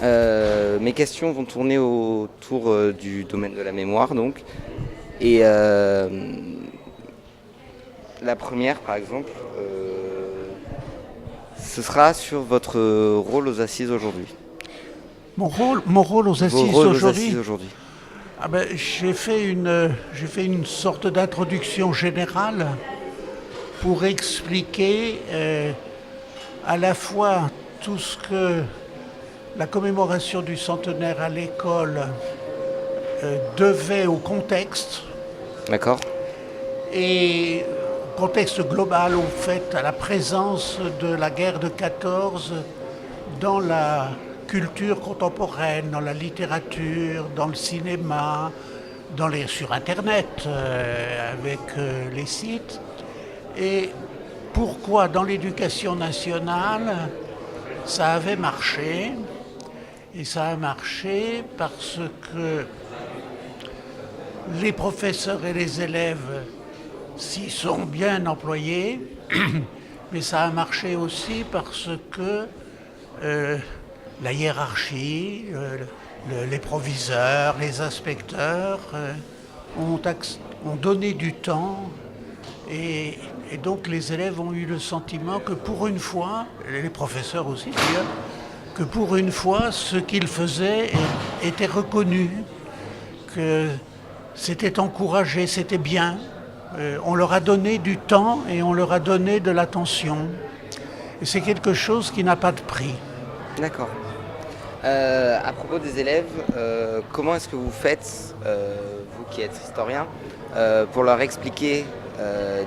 Mes questions vont tourner autour du domaine de la mémoire, donc. Et la première, par exemple, ce sera sur votre rôle aux assises aujourd'hui. Mon rôle aux Vos assises rôles aux assises aujourd'hui, aujourd'hui. j'ai fait une sorte d'introduction générale pour expliquer à la fois tout ce que la commémoration du centenaire à l'école devait au contexte, D'accord. et contexte global au fait à la présence de la guerre de 14 dans la culture contemporaine, dans la littérature, dans le cinéma, sur Internet, avec les sites. Et pourquoi dans l'éducation nationale ça avait marché. Et ça a marché parce que les professeurs et les élèves s'y sont bien employés, mais ça a marché aussi parce que la hiérarchie, les proviseurs, les inspecteurs ont donné du temps, et donc les élèves ont eu le sentiment que pour une fois, et les professeurs aussi d'ailleurs, que pour une fois ce qu'ils faisaient était reconnu, que c'était encouragé, c'était bien. On leur a donné du temps et on leur a donné de l'attention. Et c'est quelque chose qui n'a pas de prix. D'accord. À propos des élèves, comment est-ce que vous faites, vous qui êtes historien, pour leur expliquer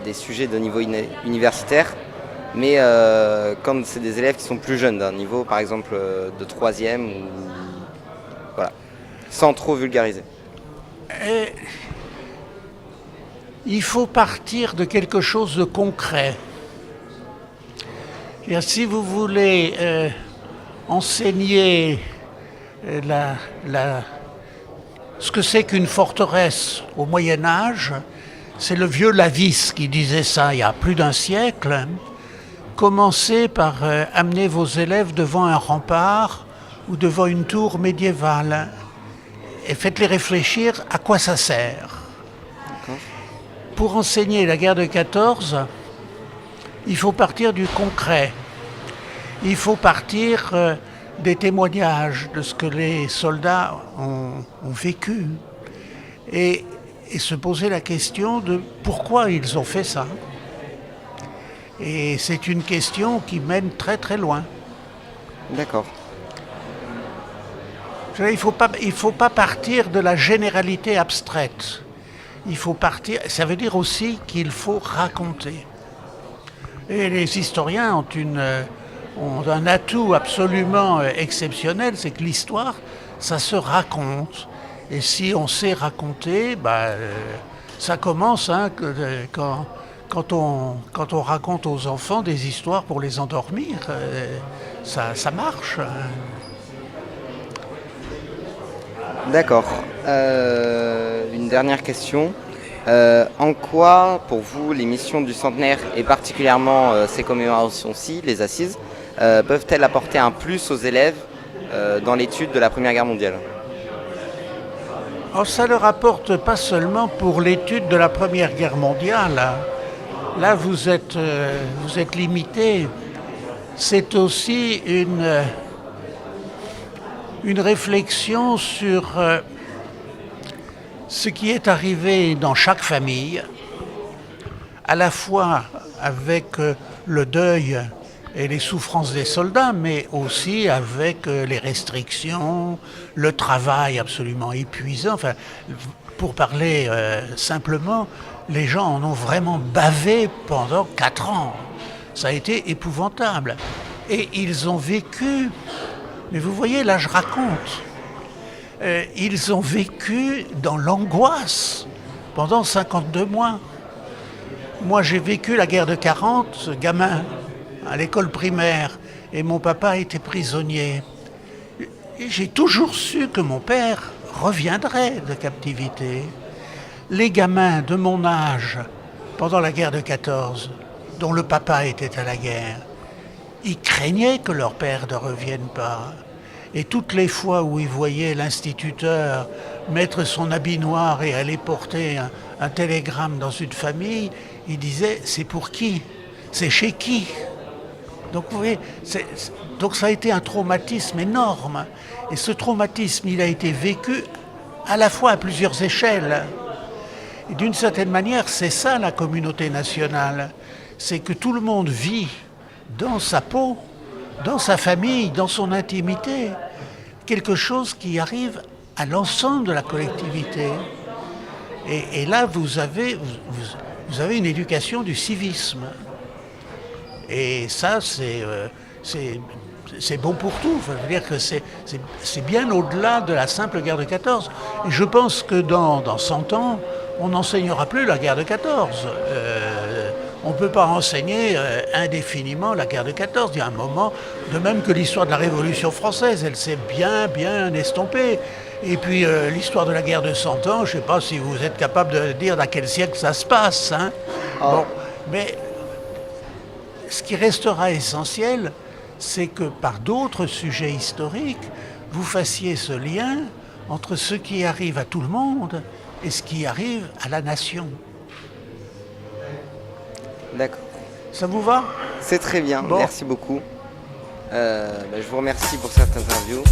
des sujets de niveau universitaire, mais quand c'est des élèves qui sont plus jeunes, d'un niveau par exemple de troisième, ou voilà, sans trop vulgariser. Et il faut partir de quelque chose de concret. Et si vous voulez enseigner ce que c'est qu'une forteresse au Moyen Âge, c'est le vieux Lavis qui disait ça il y a plus d'un siècle. Commencez par amener vos élèves devant un rempart ou devant une tour médiévale et faites-les réfléchir à quoi ça sert. D'accord. Pour enseigner la guerre de 14, il faut partir du concret. Il faut partir des témoignages de ce que les soldats ont vécu et se poser la question de pourquoi ils ont fait ça. Et c'est une question qui mène très très loin. D'accord. Il faut pas partir de la généralité abstraite. Il faut partir. Ça veut dire aussi qu'il faut raconter. Et les historiens ont un atout absolument exceptionnel, c'est que l'histoire, ça se raconte. Et si on sait raconter, ça commence quand on raconte aux enfants des histoires pour les endormir. Ça marche. D'accord. Une dernière question. En quoi, pour vous, les missions du centenaire, et particulièrement ces commémorations-ci, les assises, peuvent-elles apporter un plus aux élèves dans l'étude de la Première Guerre mondiale ? Alors ça ne leur apporte pas seulement pour l'étude de la Première Guerre mondiale. Là vous êtes limité. C'est aussi une réflexion sur ce qui est arrivé dans chaque famille, à la fois avec le deuil et les souffrances des soldats, mais aussi avec les restrictions, le travail absolument épuisant. Enfin, pour parler simplement, les gens en ont vraiment bavé pendant 4 ans. Ça a été épouvantable. Et ils ont vécu, mais vous voyez, là je raconte, ils ont vécu dans l'angoisse pendant 52 mois. Moi j'ai vécu la guerre de 40, gamin, à l'école primaire, et mon papa était prisonnier. Et j'ai toujours su que mon père reviendrait de captivité. Les gamins de mon âge, pendant la guerre de 14, dont le papa était à la guerre, ils craignaient que leur père ne revienne pas. Et toutes les fois où il voyait l'instituteur mettre son habit noir et aller porter un télégramme dans une famille, il disait « c'est pour qui? C'est chez qui ?» Donc vous voyez, donc ça a été un traumatisme énorme. Et ce traumatisme, il a été vécu à la fois à plusieurs échelles. Et d'une certaine manière, c'est ça la communauté nationale. C'est que tout le monde vit dans sa peau, dans sa famille, dans son intimité, quelque chose qui arrive à l'ensemble de la collectivité. Et là, vous avez une éducation du civisme. Et ça, c'est bon pour tout. Enfin, je veux dire que c'est bien au-delà de la simple guerre de 14. Et je pense que dans 100 ans, on n'enseignera plus la guerre de 14. On ne peut pas enseigner indéfiniment la guerre de 14. Il y a un moment, de même que l'histoire de la Révolution française, elle s'est bien estompée. Et puis l'histoire de la guerre de 100 ans, je ne sais pas si vous êtes capable de dire dans quel siècle ça se passe. Hein. Bon, mais ce qui restera essentiel, c'est que par d'autres sujets historiques, vous fassiez ce lien entre ce qui arrive à tout le monde et ce qui arrive à la nation. D'accord. Ça vous va? C'est très bien, bon. Merci beaucoup. Je vous remercie pour cette interview.